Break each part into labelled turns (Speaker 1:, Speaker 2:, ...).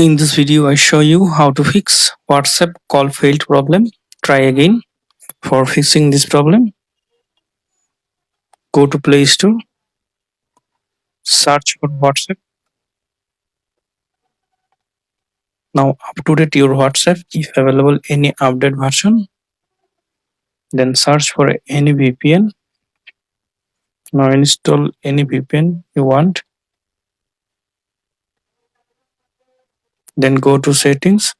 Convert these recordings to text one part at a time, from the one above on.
Speaker 1: In this video, I show you how to fix WhatsApp call failed problem. Try again. For fixing this problem, go to Play Store, search for WhatsApp. Now update your WhatsApp if available any update version. Then search for any VPN. Now install any VPN you want. Then go to settings.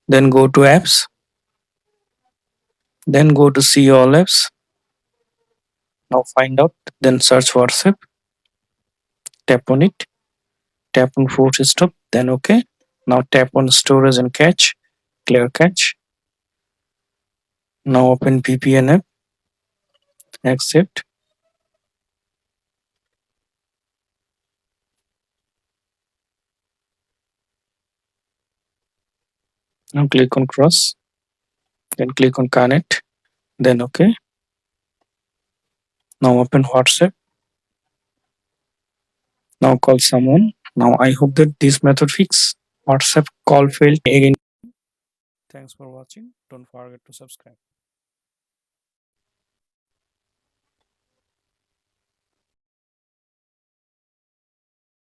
Speaker 1: Then go to apps. Then go to see all apps. Now find out. Then search WhatsApp. Tap on it. Tap on force stop. Then OK. Now tap on storage and cache. Clear cache. Now open VPN app. Accept. Now click on cross. Then click on connect. Then OK. Now open WhatsApp. Now call someone. Now I hope that this method fix WhatsApp call failed again. Thanks for watching. Don't forget to subscribe.